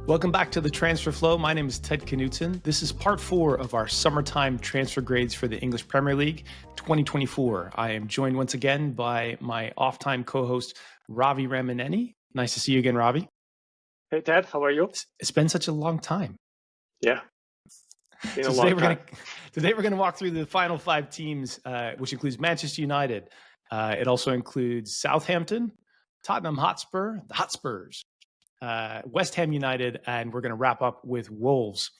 Welcome back to the Transfer Flow. My name is Ted Knutson. This is part 4 of our summertime transfer grades for the English Premier League 2024. I am joined once again by my off-time co-host, Ravi Ramaneni. Nice to see you again, Ravi. Hey, Ted, how are you? It's been such a long time. Yeah. So today we're going to walk through the final 5 teams, which includes Manchester United. It also includes Southampton, Tottenham Hotspur, the Hotspurs, West Ham United, and we're going to wrap up with Wolves.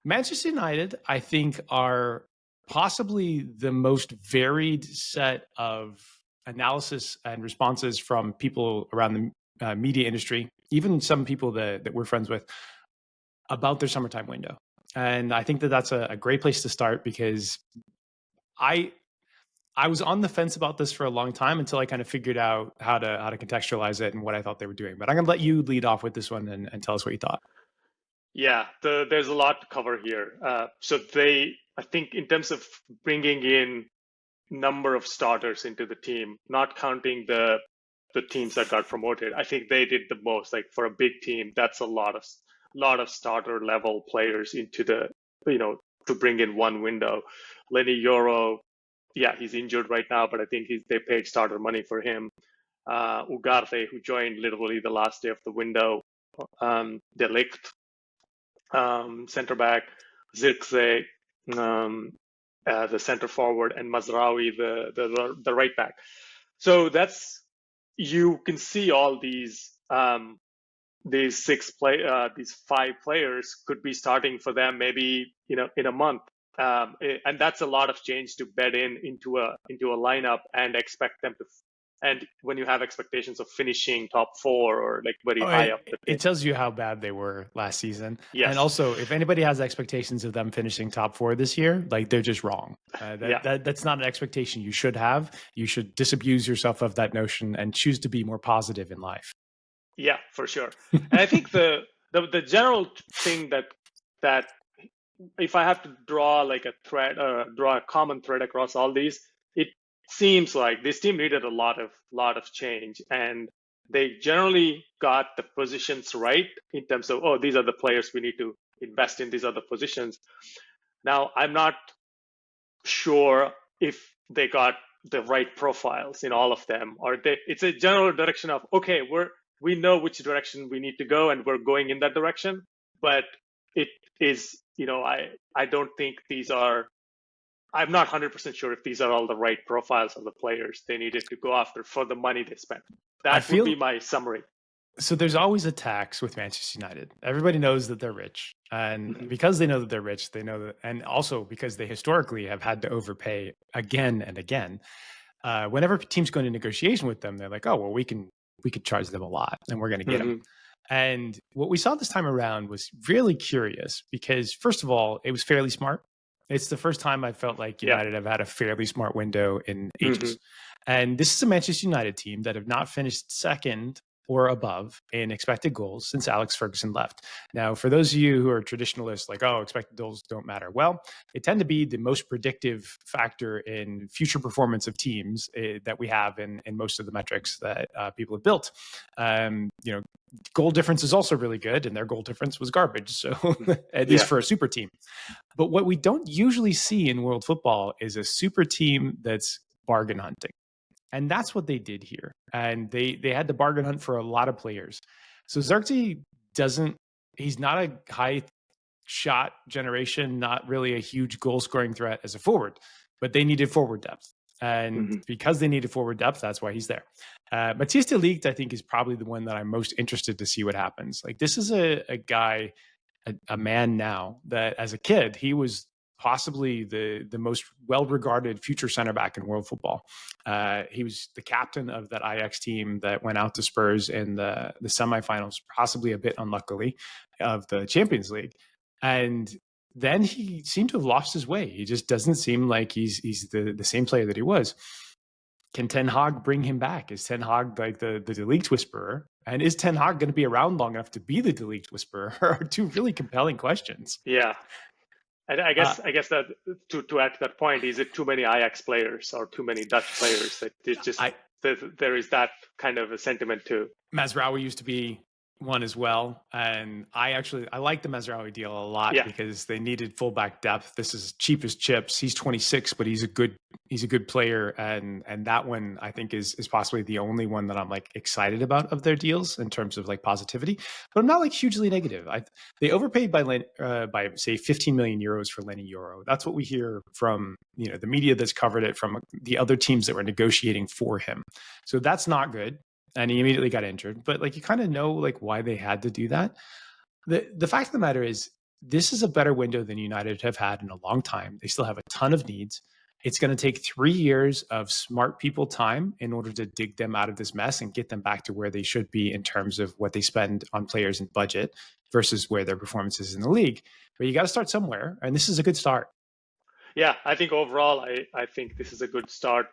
Manchester United, I think, are possibly the most varied set of analysis and responses from people around the media industry, even some people that we're friends with, about their summertime window. And I think that that's a great place to start, because I was on the fence about this for a long time until I kind of figured out how to contextualize it and what I thought they were doing. But I'm going to let you lead off with this one and tell us what you thought. Yeah, there's a lot to cover here. So I think in terms of bringing in number of starters into the team, not counting the teams that got promoted, I think they did the most. Like, for a big team, that's a lot of starter level players into the, to bring in one window. Leny, Yoro, yeah, he's injured right now, but I think they paid starter money for him. Ugarte, who joined literally the last day of the window. Ligt, center back. Zirkzee, the center forward, and Mazraoui, the right back. So you can see all these 5 players could be starting for them maybe in a month. And that's a lot of change to bed into a lineup and expect them to. And when you have expectations of finishing top 4 or like very high up, it tells you how bad they were last season. Yes. And also, if anybody has expectations of them finishing top 4 this year, like, they're just wrong. That's not an expectation you should have. You should disabuse yourself of that notion and choose to be more positive in life. Yeah, for sure. And I think the general thing that if I have to draw like a thread, draw a common thread across all these, it seems like this team needed a lot of change, and they generally got the positions right in terms of, these are the players we need to invest in, these are the positions. Now, I'm not sure if they got the right profiles in all of them, or it's a general direction of, okay, we know which direction we need to go and we're going in that direction, but it is, I don't think I'm not 100% sure if these are all the right profiles of the players they needed to go after for the money they spent. That would be my summary. So there's always a tax with Manchester United. Everybody knows that they're rich. And because they know that they're rich, they know that, and also because they historically have had to overpay again and again, whenever teams go into negotiation with them, they're like, oh, well, we could charge them a lot and we're going to get them. And what we saw this time around was really curious, because first of all, it was fairly smart. It's the first time I felt like United have had a fairly smart window in ages. And this is a Manchester United team that have not finished second or above in expected goals since Alex Ferguson left. Now, for those of you who are traditionalists, like, expected goals don't matter. Well, they tend to be the most predictive factor in future performance of teams that we have in most of the metrics that people have built. Goal difference is also really good, and their goal difference was garbage. So at least for a super team. But what we don't usually see in world football is a super team that's bargain hunting. And that's what they did here. And they had to bargain hunt for a lot of players. So Zirkzee he's not a high shot generation, not really a huge goal scoring threat as a forward, but they needed forward depth. And because they needed forward depth, that's why he's there. Mateus de Ligt, I think, is probably the one that I'm most interested to see what happens. Like, this is a guy, a man now, that as a kid, he was possibly the most well-regarded future center back in world football. He was the captain of that Ajax team that went out to Spurs in the semifinals, possibly a bit unluckily, of the Champions League. And then he seemed to have lost his way. He just doesn't seem like he's the same player that he was. Can Ten Hag bring him back? Is Ten Hag like the De Ligt whisperer? And is Ten Hag going to be around long enough to be the De Ligt whisperer? Are 2 really compelling questions. Yeah. And I guess that to add to that point, is it too many Ajax players or too many Dutch players? That it's just there is that kind of a sentiment too. Mazraoui used to be one as well. And I like the Mazraoui deal a lot because they needed fullback depth. This is cheap as chips. He's 26, but he's a good player. And that one I think is possibly the only one that I'm like excited about of their deals in terms of like positivity. But I'm not like hugely negative. They overpaid by say 15 million euros for Leny Yoro. That's what we hear from the media that's covered it, from the other teams that were negotiating for him. So that's not good. And he immediately got injured. But like you kind of know like why they had to do that. The fact of the matter is this is a better window than United have had in a long time. They still have a ton of needs. It's going to take 3 years of smart people time in order to dig them out of this mess and get them back to where they should be in terms of what they spend on players and budget versus where their performance is in the league. But you got to start somewhere, and this is a good start. Yeah, I think overall, I think this is a good start.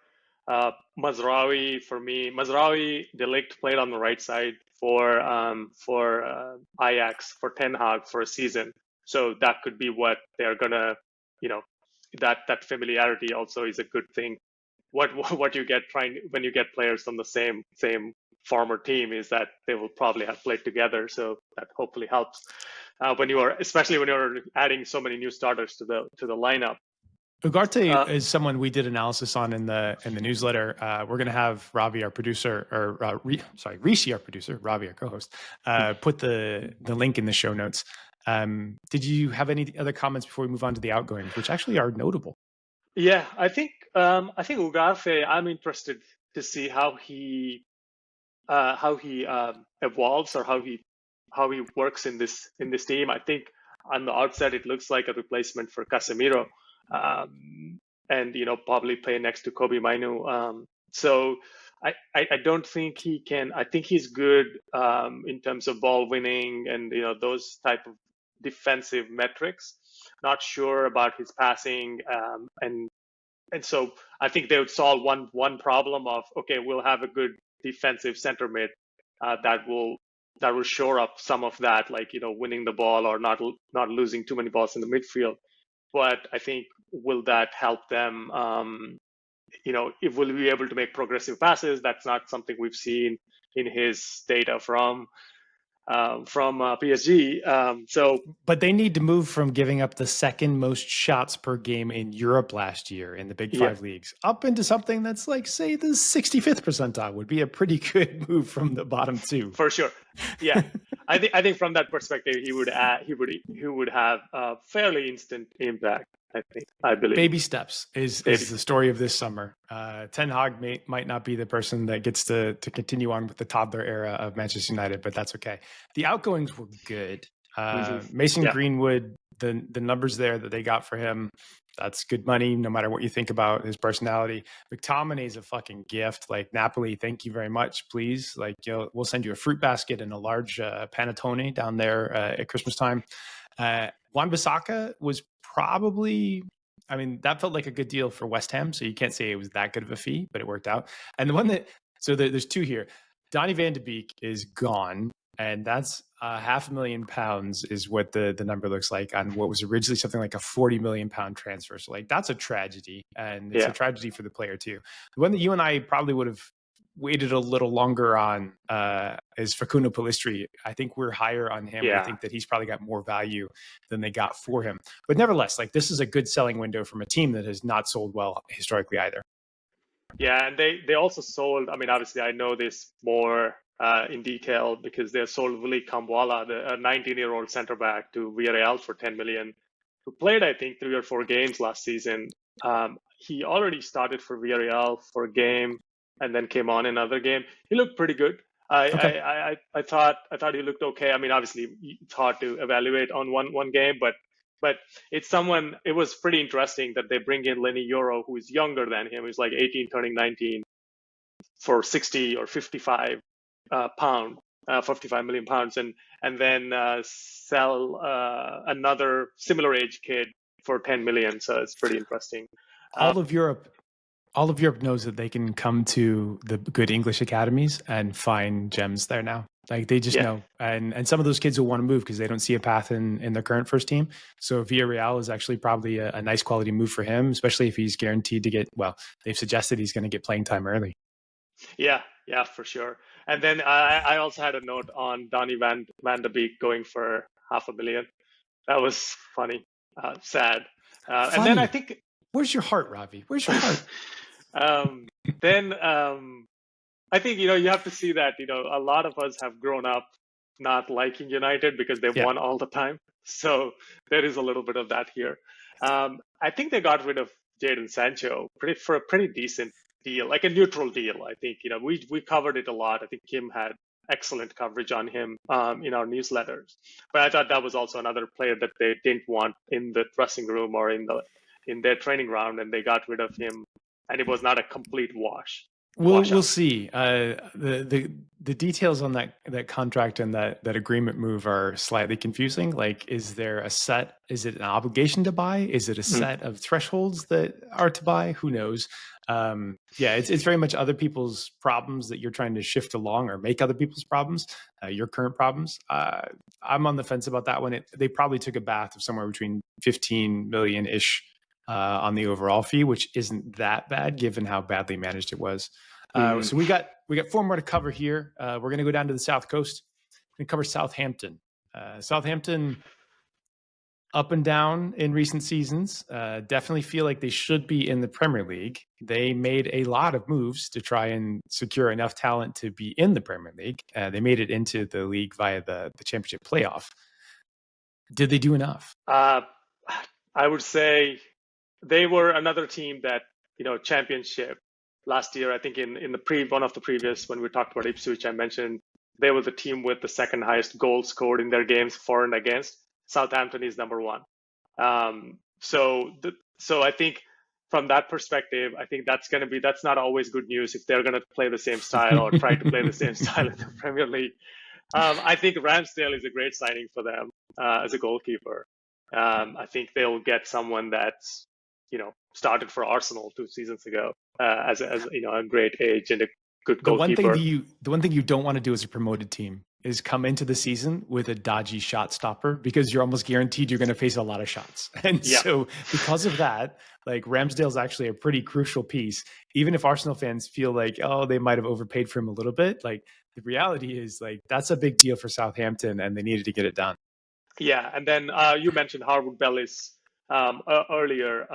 Mazraoui, for me, De Ligt played on the right side for Ajax, for Ten Hag for a season. So that could be what they're gonna, that familiarity also is a good thing. What you get when you get players from the same former team is that they will probably have played together. So that hopefully helps especially when you're adding so many new starters to the lineup. Ugarte is someone we did analysis on in the newsletter. We're going to have Ravi, our producer, or Rishi, our producer, Ravi, our co-host, put the link in the show notes. Did you have any other comments before we move on to the outgoings, which actually are notable? Yeah, I think Ugarte, I'm interested to see how he evolves or how he works in this team. I think on the outset it looks like a replacement for Casemiro. And probably play next to Kobe Mainu. So I don't think he can. I think he's good in terms of ball winning and those type of defensive metrics. Not sure about his passing, and so I think they would solve one problem of, okay, we'll have a good defensive center mid that will shore up some of that, like winning the ball or not losing too many balls in the midfield. But I think, will that help them? If will be able to make progressive passes? That's not something we've seen in his data from PSG. But they need to move from giving up the second most shots per game in Europe last year in the Big Five leagues up into something that's like, say, the 65th percentile would be a pretty good move from the bottom two. For sure. Yeah. I think from that perspective, he would have a fairly instant impact. I believe. Baby steps is the story of this summer. Ten Hag might not be the person that gets to continue on with the toddler era of Manchester United, but that's okay. The outgoings were good. Mason Greenwood, the numbers there that they got for him, that's good money, no matter what you think about his personality. McTominay is a fucking gift. Like, Napoli, thank you very much, please. Like, we'll send you a fruit basket and a large panettone down there at Christmas time. Wan-Bissaka was probably, I mean, that felt like a good deal for West Ham, so you can't say it was that good of a fee, but it worked out. And the one that, so there's two here. Donny van de Beek is gone, and that's £500,000 is what the number looks like on what was originally something like a £40 million transfer. So like, that's a tragedy, and it's a tragedy for the player too. The one that you and I probably would have waited a little longer on is Facundo Pellistri. I think we're higher on him. I think that he's probably got more value than they got for him. But nevertheless, like, this is a good selling window from a team that has not sold well historically either. Yeah, and they also sold, I mean, obviously I know this more in detail because they sold Willy Kambwala, the 19-year-old center back, to Villarreal for 10 million, who played, I think, 3 or 4 games last season. He already started for Villarreal for a game and then came on another game. He looked pretty good. I thought he looked okay. I mean, obviously it's hard to evaluate on one game, but it's someone. It was pretty interesting that they bring in Leny Yoro, who is younger than him. He's like 18, turning 19, for 60 or 55 55 million pounds, and then sell another similar age kid for 10 million. So it's pretty interesting. All of Europe knows that they can come to the good English academies and find gems there now. Like, they just know. And some of those kids will want to move because they don't see a path in their current first team. So Villarreal is actually probably a nice quality move for him, especially if he's guaranteed to get, well, they've suggested he's going to get playing time early. Yeah, for sure. And then I also had a note on Donny Van de Beek going for $500,000. That was funny, sad. And then I Funny. think, Where's your heart, Ravi? Where's your heart? then I think, you have to see that, a lot of us have grown up not liking United because they've Yeah. won all the time. So there is a little bit of that here. I think they got rid of Jadon Sancho for a pretty decent deal, like a neutral deal. I think, we covered it a lot. I think Kim had excellent coverage on him in our newsletters. But I thought that was also another player that they didn't want in the dressing room or in their training ground, and they got rid of him, and it was not a complete wash. We'll see. The details on that contract and that agreement move are slightly confusing. Like, is it an obligation to buy? Is it a set of thresholds that are to buy? Who knows? It's very much other people's problems that you're trying to shift along or make other people's problems, your current problems. I'm on the fence about that one. They probably took a bath of somewhere between 15 million-ish on the overall fee, which isn't that bad given how badly managed it was. So we got 4 more to cover here. We're going to go down to the South Coast. We're going to cover Southampton. Southampton, up and down in recent seasons, definitely feel like they should be in the Premier League. They made a lot of moves to try and secure enough talent to be in the Premier League. They made it into the league via the Championship playoff. Did they do enough? I would say they were another team that, Championship last year. I think in one of the previous, when we talked about Ipswich, I mentioned they were the team with the second highest goals scored in their games for and against. Southampton is number 1. So I think from that perspective, I think that's not always good news if they're going to play the same style or try to play the same style in the Premier League. I think Ramsdale is a great signing for them as a goalkeeper. I think they'll get someone that's, started for Arsenal 2 seasons ago as a great age and a good goalkeeper. The one thing you don't want to do as a promoted team is come into the season with a dodgy shot stopper, because you're almost guaranteed you're going to face a lot of shots. And so because of that, like, Ramsdale's actually a pretty crucial piece. Even if Arsenal fans feel like, oh, they might have overpaid for him a little bit, like, the reality is, like, that's a big deal for Southampton and they needed to get it done. Yeah, and then you mentioned Harwood Bellis earlier,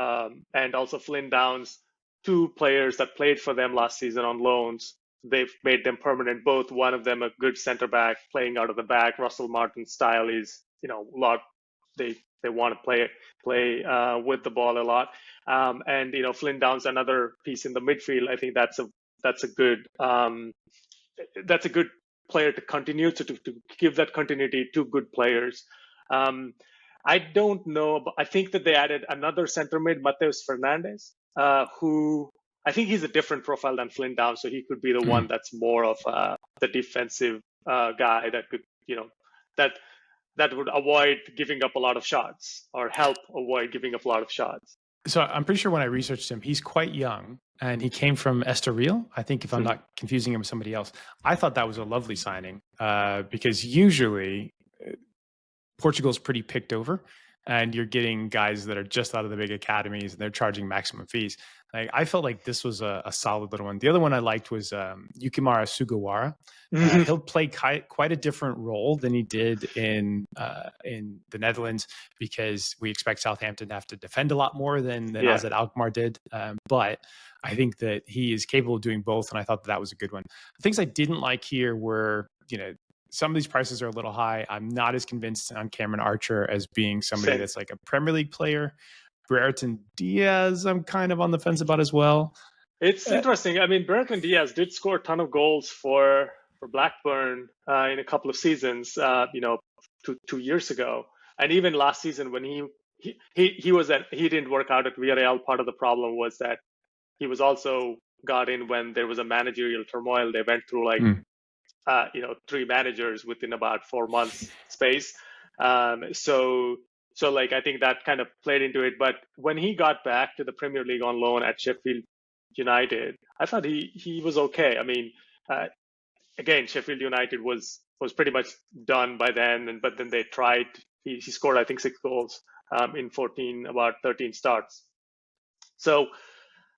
and also Flynn Downs, 2 players that played for them last season on loans. They've made them permanent. Both, one of them a good center back playing out of the back. Russell Martin's style is, a lot. They want to play with the ball a lot. And Flynn Downs, another piece in the midfield. I think that's a good player to continue to give that continuity to good players. I don't know, but I think that they added another center mid, Mateus Fernandes, who I think he's a different profile than Flynn Downs, so he could be the one that's more of the defensive guy that could, that would avoid giving up a lot of shots or help avoid giving up a lot of shots. So I'm pretty sure when I researched him, he's quite young and he came from Estoril. I think, if I'm not confusing him with somebody else. I thought that was a lovely signing because usually Portugal's pretty picked over and you're getting guys that are just out of the big academies and they're charging maximum fees. Like, I felt like this was a solid little one. The other one I liked was Yukinari Sugawara. He'll play quite a different role than he did in the Netherlands, because we expect Southampton to have to defend a lot more than Azad Alkmaar did. But I think that he is capable of doing both, and I thought that was a good one. The things I didn't like here were, some of these prices are a little high. I'm not as convinced on Cameron Archer as being somebody that's like a Premier League player. Brereton Diaz, I'm kind of on the fence about as well. It's interesting. I mean, Brereton Diaz did score a ton of goals for Blackburn in a couple of seasons, 2 years ago. And even last season when he didn't work out at Villarreal, part of the problem was that he was also got in when there was a managerial turmoil. They went through 3 managers within about 4 months space. So I think that kind of played into it. But when he got back to the Premier League on loan at Sheffield United, I thought he was okay. I mean, again, Sheffield United was pretty much done by then, but then they tried. He scored, I think, 6 goals in about 13 starts. So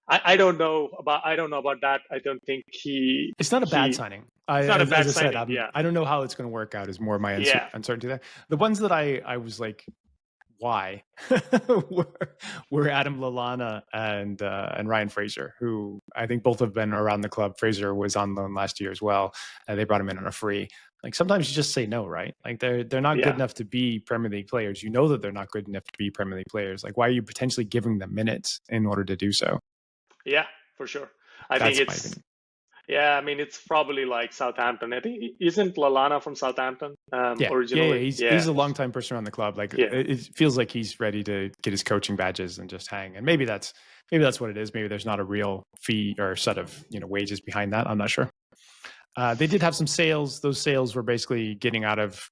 I don't know about that. I don't think It's not a bad signing. It's not a bad As I said, signing. Yeah. I don't know how it's going to work out. Is more my uncertainty there. The ones that I was like, why were Adam Lallana and Ryan Fraser, who I think both have been around the club. Fraser was on loan last year as well. They brought him in on a free. Like sometimes you just say no, right? Like they're not good enough to be Premier League players. You know that they're not good enough to be Premier League players. Like why are you potentially giving them minutes in order to do so? Yeah, for sure. I think it's yeah. I mean, it's probably like Southampton. I think isn't Lallana from Southampton originally? He's a longtime person around the club. Like it feels like he's ready to get his coaching badges and just hang. And maybe that's what it is. Maybe there's not a real fee or set of wages behind that. I'm not sure. They did have some sales. Those sales were basically getting out of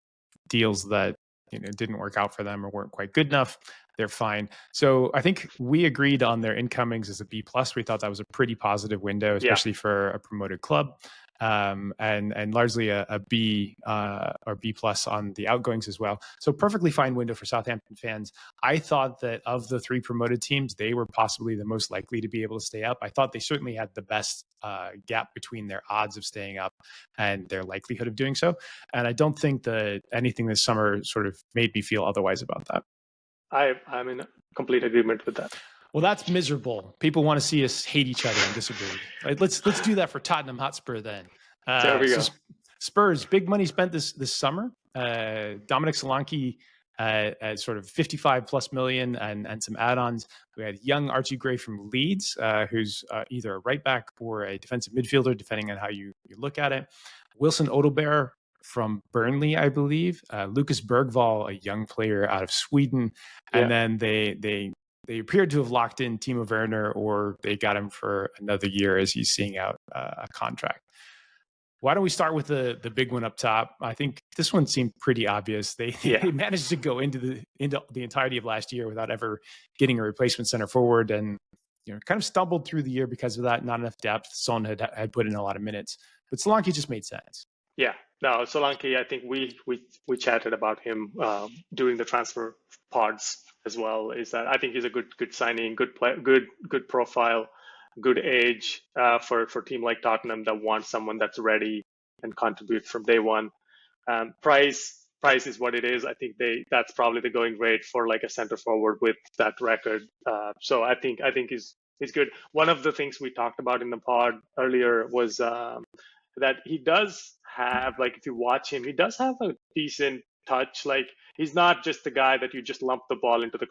deals that didn't work out for them or weren't quite good enough. They're fine. So I think we agreed on their incomings as a B+. We thought that was a pretty positive window, especially for a promoted club. And largely a B or B+ on the outgoings as well. So perfectly fine window for Southampton fans. I thought that of the 3 promoted teams, they were possibly the most likely to be able to stay up. I thought they certainly had the best gap between their odds of staying up and their likelihood of doing so. And I don't think that anything this summer sort of made me feel otherwise about that. I'm in complete agreement with that. Well, that's miserable. People want to see us hate each other and disagree. Right, let's do that for Tottenham Hotspur then. There we go. So Spurs, big money spent this summer. Dominic Solanke at sort of 55 plus million and some add-ons. We had young Archie Gray from Leeds, who's either a right back or a defensive midfielder, depending on how you look at it. Wilson Odelbeer from Burnley, I believe. Lucas Bergvall, a young player out of Sweden. And then they appeared to have locked in Timo Werner, or they got him for another year as he's seeing out a contract. Why don't we start with the big one up top? I think this one seemed pretty obvious. They managed to go into the entirety of last year without ever getting a replacement center forward, and kind of stumbled through the year because of that. Not enough depth. Son had put in a lot of minutes, but Solanke just made sense. Yeah, no, Solanke. I think we chatted about him during the transfer pods as well. Is that I think he's a good signing, good play, good profile, good age for a team like Tottenham that wants someone that's ready and contribute from day one. Price is what it is. I think that's probably the going rate for like a center forward with that record. So I think he's good. One of the things we talked about in the pod earlier was that he does have, like, if you watch him, he does have a decent touch. Like, he's not just the guy that you just lump the ball into the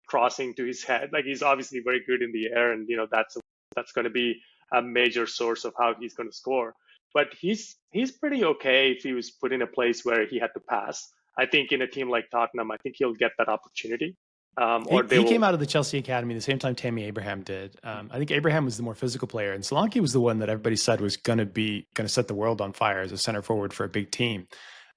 crossing to his head. Like, he's obviously very good in the air, and that's going to be a major source of how he's going to score. But he's pretty okay if he was put in a place where he had to pass. I think in a team like Tottenham, I think he'll get that opportunity. He came out of the Chelsea Academy the same time Tammy Abraham did. I think Abraham was the more physical player, and Solanke was the one that everybody said was going to set the world on fire as a center forward for a big team.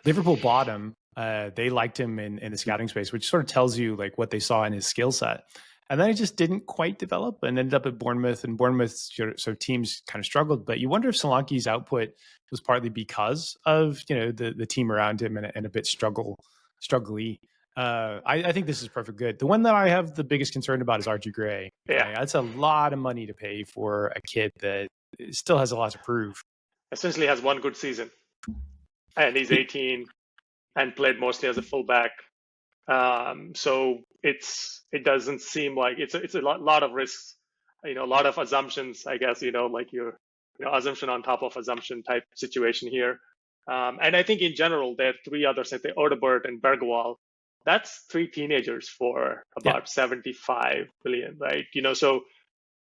Liverpool bought him. They liked him in the scouting space, which sort of tells you like what they saw in his skill set. And then he just didn't quite develop and ended up at Bournemouth. And Bournemouth, so teams kind of struggled. But you wonder if Solanke's output was partly because of the team around him and a bit struggly. I think this is perfect good. The one that I have the biggest concern about is Archie Gray. Yeah, that's a lot of money to pay for a kid that still has a lot to prove. Essentially has one good season, and he's 18 and played mostly as a fullback. So it doesn't seem like it's a lot of risks, a lot of assumptions, I guess, like your assumption on top of assumption type situation here. And I think in general, there are 3 others, I think Odegaard and Bergwall. That's 3 teenagers for about 75 billion, right? So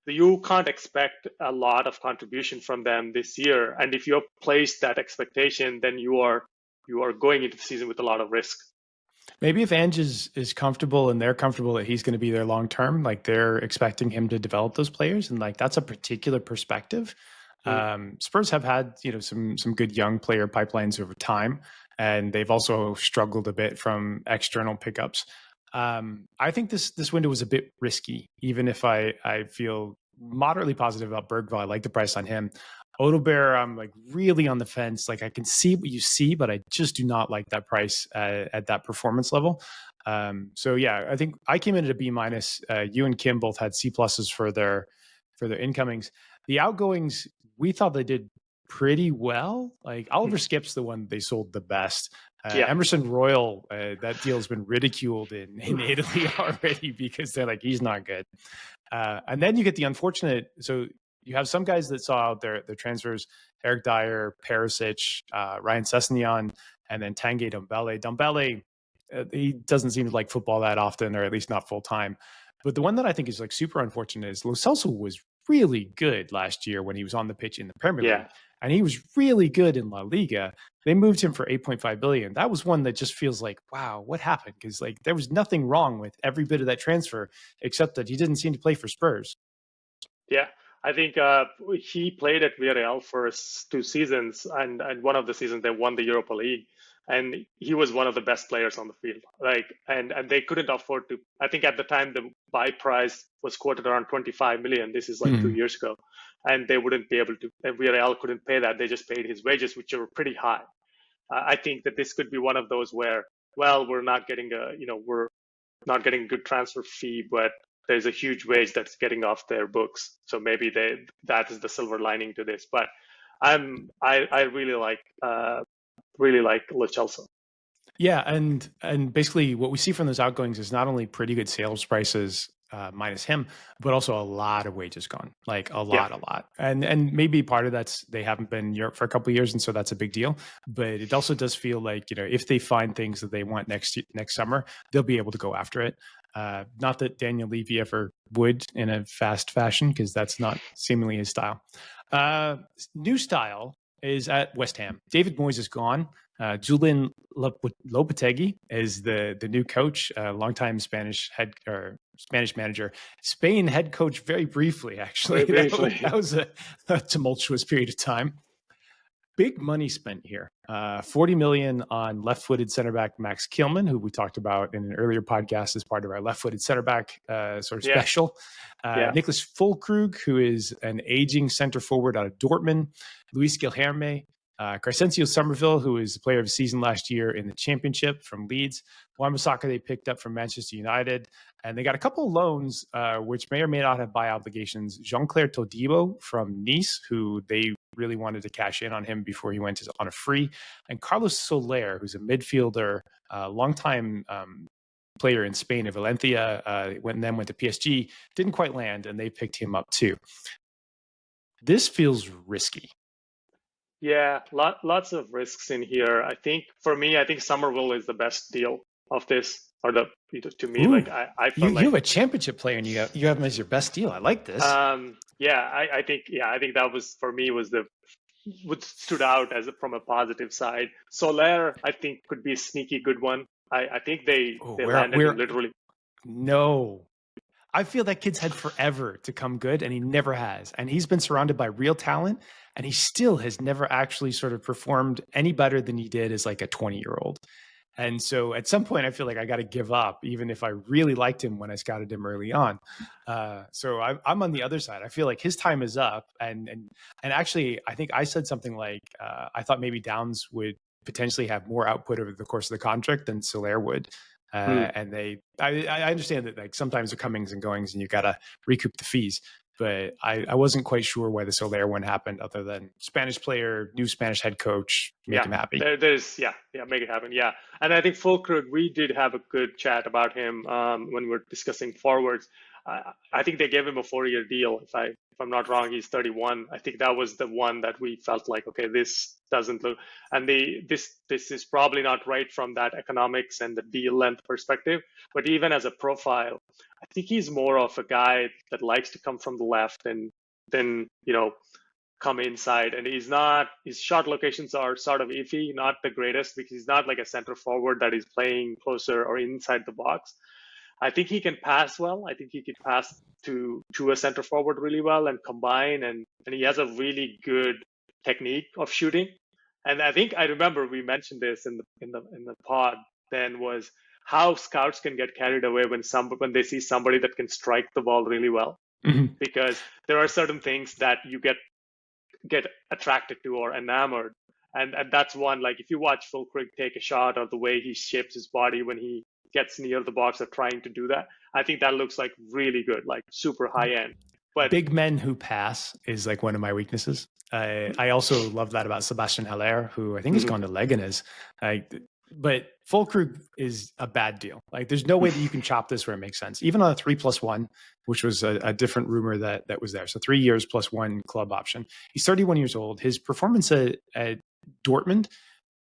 you can't expect a lot of contribution from them this year. And if you place that expectation, then you are going into the season with a lot of risk. Maybe if Ange is comfortable and they're comfortable that he's going to be there long term, like they're expecting him to develop those players, and like that's a particular perspective. Spurs have had some good young player pipelines over time, and they've also struggled a bit from external pickups. I think this window was a bit risky, even if I feel moderately positive about Bergvall. I like the price on him. Odegaard, I'm like really on the fence. Like I can see what you see, but I just do not like that price at that performance level. So yeah, I think I came in at a B-. You and Kim both had C+s for their for their incomings. The outgoings, we thought they did pretty well. Like Oliver Skip's the one they sold the best. Emerson Royal, that deal's been ridiculed in Italy already because they're like, he's not good. And then you get the unfortunate, so you have some guys that saw out their transfers, Eric Dyer, Perisic, Ryan Sessegnon, and then Tanguy Ndombele. Ndombele, he doesn't seem to like football that often, or at least not full time. But the one that I think is like super unfortunate is Lo Celso was really good last year when he was on the pitch in the Premier League. And he was really good in La Liga. They moved him for 8.5 billion. That was one that just feels like, wow, what happened? Because like there was nothing wrong with every bit of that transfer, except that he didn't seem to play for Spurs. Yeah, I think he played at Villarreal for 2 seasons, and one of the seasons they won the Europa League, and he was one of the best players on the field. Like, and they couldn't afford to. I think at the time the buy price was quoted around 25 million. This is like 2 years ago, and they wouldn't be able to. Villarreal couldn't pay that. They just paid his wages, which were pretty high. I think that this could be one of those where, well, we're not getting we're not getting a good transfer fee, but there's a huge wage that's getting off their books. So maybe that is the silver lining to this. But I really like Lo Celso. Yeah, and basically what we see from those outgoings is not only pretty good sales prices minus him, but also a lot of wages gone, like a lot. And maybe part of that's they haven't been in Europe for a couple of years, and so that's a big deal. But it also does feel like, if they find things that they want next summer, they'll be able to go after it. Not that Daniel Levy ever would in a fast fashion, because that's not seemingly his style. New style is at West Ham. David Moyes is gone. Julian Lopetegui is the new coach, longtime Spanish manager. Spain head coach very briefly, actually. Very briefly. That was a tumultuous period of time. Big money spent here. 40 million on left-footed center back Max Kilman, who we talked about in an earlier podcast as part of our left-footed center back sort of special. Niclas Fullkrug, who is an aging center forward out of Dortmund. Luis Guilherme. Crescencio Summerville, who is the player of the season last year in the championship from Leeds. Wan-Bissaka they picked up from Manchester United. And they got a couple of loans, which may or may not have buy obligations. Jean-Claire Todibo from Nice, who they really wanted to cash in on him before he went on a free. And Carlos Soler, who's a midfielder, longtime player in Spain at Valencia, went to PSG, didn't quite land, and they picked him up too. This feels risky. Yeah, lots of risks in here. I think for me, Summerville is the best deal of this, or to me. Ooh, like I felt you have a championship player and you have him as your best deal. I like this. I think that was for me what stood out from a positive side. Soler, I think, could be a sneaky good one. I think they landed him literally. No. I feel that kid's had forever to come good, and he never has. And he's been surrounded by real talent, and he still has never actually sort of performed any better than he did as like a 20-year-old. And so at some point, I feel like I got to give up, even if I really liked him when I scouted him early on. So I'm on the other side. I feel like his time is up. And actually, I think I said something like, I thought maybe Downs would potentially have more output over the course of the contract than Soler would. And I understand that like sometimes the comings and goings and you got to recoup the fees, but I wasn't quite sure why the Soler one happened, other than Spanish player, new Spanish head coach, make him happy. Make it happen. Yeah. And I think Fullkrug, we did have a good chat about him when we were discussing forwards. I think they gave him a 4-year deal. If I'm not wrong, he's 31. I think that was the one that we felt like, okay, this doesn't look, and this is probably not right from that economics and the deal length perspective. But even as a profile, I think he's more of a guy that likes to come from the left and then come inside. And his shot locations are sort of iffy, not the greatest, because he's not like a center forward that is playing closer or inside the box. I think he can pass well. I think he could pass to a center forward really well and combine, and he has a really good technique of shooting. And I think I remember we mentioned this in the pod then, was how scouts can get carried away when they see somebody that can strike the ball really well. Mm-hmm. Because there are certain things that you get attracted to or enamored. And that's one, like if you watch Fullkrug take a shot, or the way he shapes his body when he gets near the box or trying to do that, I think that looks like really good, like super high end. But big men who pass is like one of my weaknesses. I also love that about Sebastian Haller, who I think has gone to Leganes. But Fullkrug is a bad deal. Like, there's no way that you can chop this where it makes sense. Even on a 3+1, which was a different rumor that was there. So 3 years plus one club option. He's 31 years old. His performance at Dortmund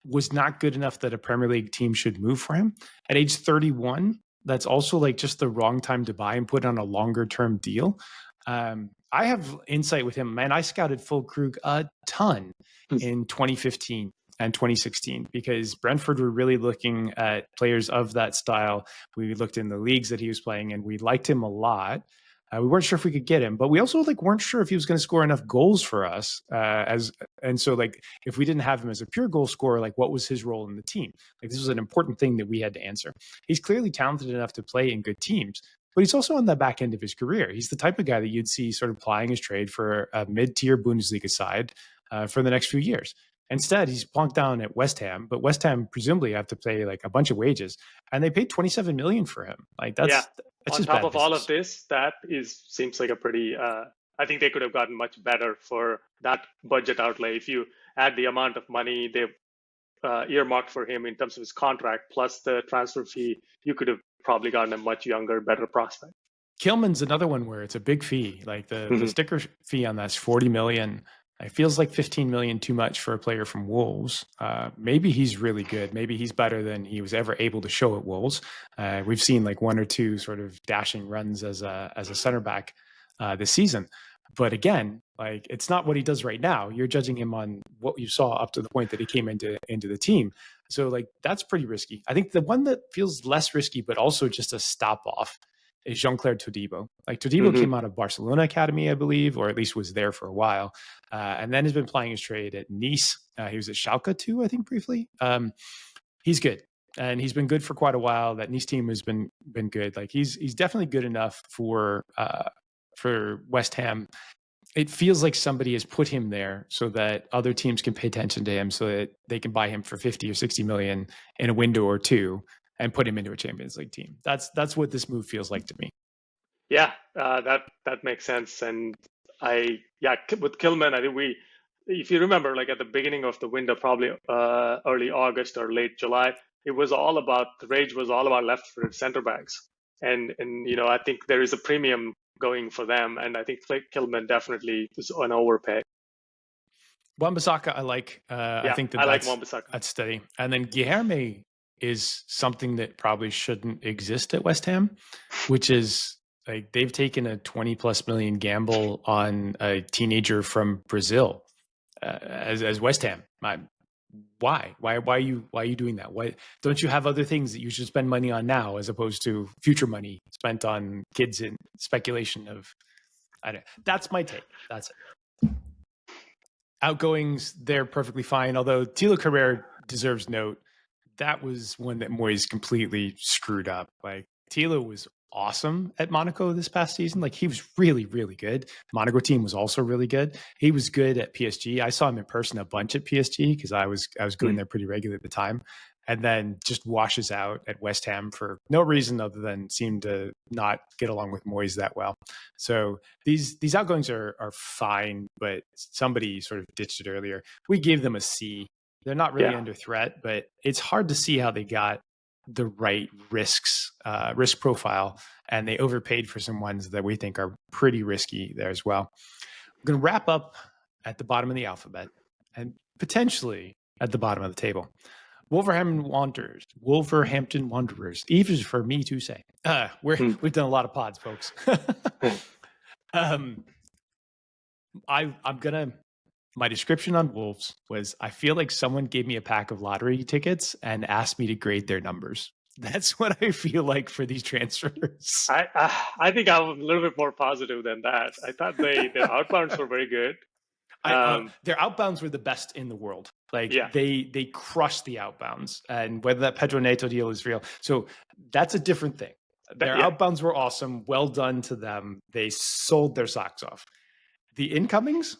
was not good enough that a Premier League team should move for him. At age 31, that's also like just the wrong time to buy and put on a longer term deal. I have insight with him, man. I scouted Fullkrug a ton in 2015 and 2016 because Brentford were really looking at players of that style. We looked in the leagues that he was playing and we liked him a lot. We weren't sure if we could get him, but we also weren't sure if he was going to score enough goals for us. So if we didn't have him as a pure goal scorer, like what was his role in the team? Like, this was an important thing that we had to answer. He's clearly talented enough to play in good teams, but he's also on the back end of his career. He's the type of guy that you'd see sort of plying his trade for a mid-tier Bundesliga side for the next few years. Instead, he's plonked down at West Ham, but West Ham presumably have to pay like a bunch of wages, and they paid 27 million for him. Like, that's on top of all of this, that seems like a pretty. I think they could have gotten much better for that budget outlay. If you add the amount of money they've earmarked for him in terms of his contract plus the transfer fee, you could have probably gotten a much younger, better prospect. Kilman's another one where it's a big fee. Like the sticker fee on that's 40 million. It feels like 15 million too much for a player from Wolves. Maybe he's really good. Maybe he's better than he was ever able to show at Wolves. We've seen like one or two sort of dashing runs as a center back this season. But again, like, it's not what he does right now. You're judging him on what you saw up to the point that he came into the team. So like, that's pretty risky. I think the one that feels less risky, but also just a stop off, is Jean-Claire Todibo. Like, Todibo came out of Barcelona Academy, I believe, or at least was there for a while, and then has been playing his trade at Nice. He was at Schalke too, I think, briefly. He's good, and he's been good for quite a while. That Nice team has been good. Like, he's definitely good enough for West Ham. It feels like somebody has put him there so that other teams can pay attention to him, so that they can buy him for 50 or 60 million in a window or two and put him into a Champions League team. That's what this move feels like to me. Yeah, that makes sense. And with Kilman, I think if you remember, like at the beginning of the window, probably early August or late July, the rage was all about left-footed center backs, and I think there is a premium going for them, and I think Kilman definitely is an overpay. Wan-Bissaka, I like. I think like Wan-Bissaka. That's steady. And then Guilherme is something that probably shouldn't exist at West Ham, which is like they've taken a 20+ million gamble on a teenager from Brazil as West Ham. Why are you doing that? Why don't you have other things that you should spend money on now as opposed to future money spent on kids in speculation of? That's my take. That's it. Outgoings, they're perfectly fine. Although Thilo Carrere deserves note. That was one that Moyes completely screwed up. Like, Thilo was awesome at Monaco this past season. Like, he was really, really good. Monaco team was also really good. He was good at PSG. I saw him in person a bunch at PSG because I was going there pretty regularly at the time. And then just washes out at West Ham for no reason other than seem to not get along with Moyes that well. So these outgoings are fine, but somebody sort of ditched it earlier. We gave them a C. They're not really under threat, but it's hard to see how they got the right risk profile, and they overpaid for some ones that we think are pretty risky there as well. We're going to wrap up at the bottom of the alphabet and potentially at the bottom of the table. Wolverhampton Wanderers. Even for me to say. We've done a lot of pods, folks. My description on Wolves was, I feel like someone gave me a pack of lottery tickets and asked me to grade their numbers. That's what I feel like for these transfers. I think I'm a little bit more positive than that. I thought their outbounds were very good. Their outbounds were the best in the world. Like, they crushed the outbounds, and whether that Pedro Neto deal is real. So that's a different thing. Their outbounds were awesome. Well done to them. They sold their socks off. The incomings?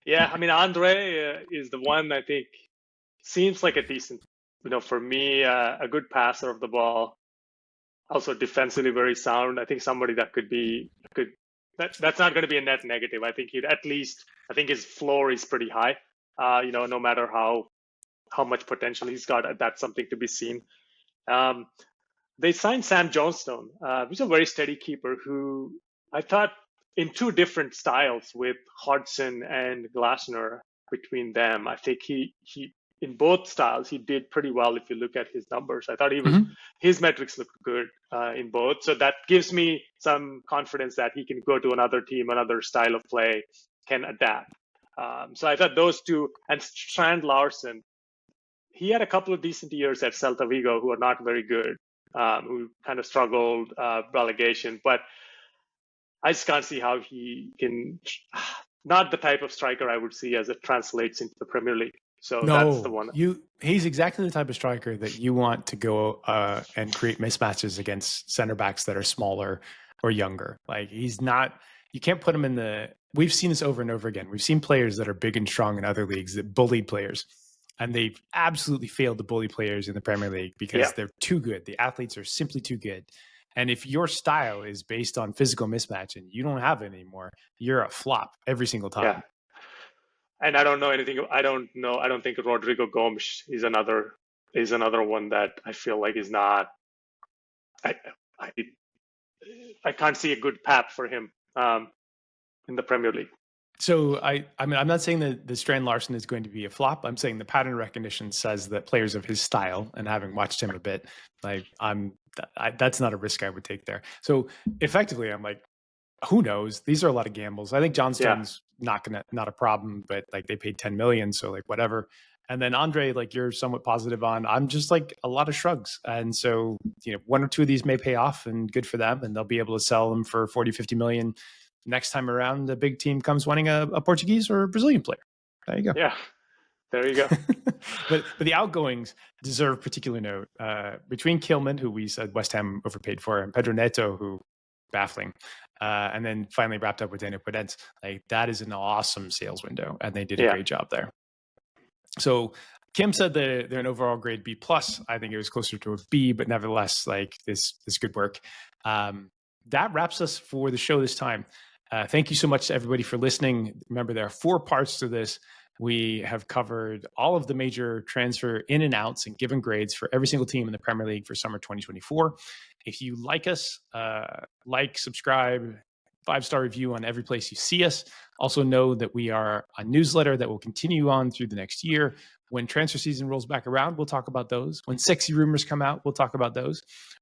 Yeah, I mean, Andre is the one I think seems like a decent, for me, a good passer of the ball. Also defensively very sound. I think somebody that could that's not going to be a net negative. I think I think his floor is pretty high. No matter how much potential he's got, that's something to be seen. They signed Sam Johnstone, who's a very steady keeper who I thought in two different styles with Hodgson and Glasner between them. I think he in both styles he did pretty well if you look at his numbers. I thought his metrics looked good in both. So that gives me some confidence that he can go to another team, another style of play, can adapt. So I thought those two, and Strand Larsen, he had a couple of decent years at Celta Vigo who are not very good, who kind of struggled relegation. But I just can't see how he can, not the type of striker I would see as it translates into the Premier League. So that's the one. He's exactly the type of striker that you want to go and create mismatches against center backs that are smaller or younger. Like he's not, you can't put him in the, we've seen this over and over again. We've seen players that are big and strong in other leagues that bullied players. And they've absolutely failed to bully players in the Premier League because they're too good. The athletes are simply too good. And if your style is based on physical mismatch and you don't have it anymore, you're a flop every single time. Yeah. And I don't know anything. I don't think Rodrigo Gomes is another one that I feel like is not. I can't see a good path for him in the Premier League. So I mean, I'm not saying that the Strand Larsen is going to be a flop. I'm saying the pattern recognition says that players of his style, and having watched him a bit, like that's not a risk I would take there. So effectively, I'm like, who knows? These are a lot of gambles. I think Johnstone's not a problem, but like they paid 10 million, so like whatever. And then Andre, like you're somewhat positive on. I'm just like a lot of shrugs. And so, one or two of these may pay off and good for them, and they'll be able to sell them for 40, 50 million. Next time around, the big team comes wanting a Portuguese or a Brazilian player. There you go. Yeah, there you go. but the outgoings deserve particular note. Between Kilman, who we said West Ham overpaid for, and Pedro Neto, who baffling, and then finally wrapped up with Daniel Podence. Like that is an awesome sales window, and they did a great job there. So Kim said they're an overall grade B+. I think it was closer to a B, but nevertheless, like this good work. That wraps us for the show this time. Thank you so much to everybody for listening. Remember, there are 4 parts to this. We have covered all of the major transfer in and outs and given grades for every single team in the Premier League for summer 2024. If you like us, subscribe, 5-star review on every place you see us. Also know that we are a newsletter that will continue on through the next year. When transfer season rolls back around, we'll talk about those. When sexy rumors come out, we'll talk about those.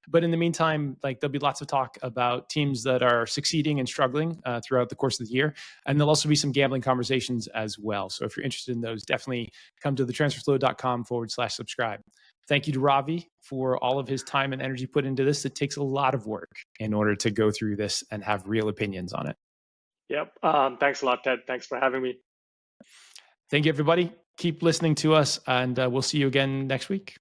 But in the meantime, like there'll be lots of talk about teams that are succeeding and struggling throughout the course of the year. And there'll also be some gambling conversations as well. So if you're interested in those, definitely come to thetransferflow.com/subscribe. Thank you to Ravi for all of his time and energy put into this. It takes a lot of work in order to go through this and have real opinions on it. Yep. Thanks a lot, Ted. Thanks for having me. Thank you, everybody. Keep listening to us, and we'll see you again next week.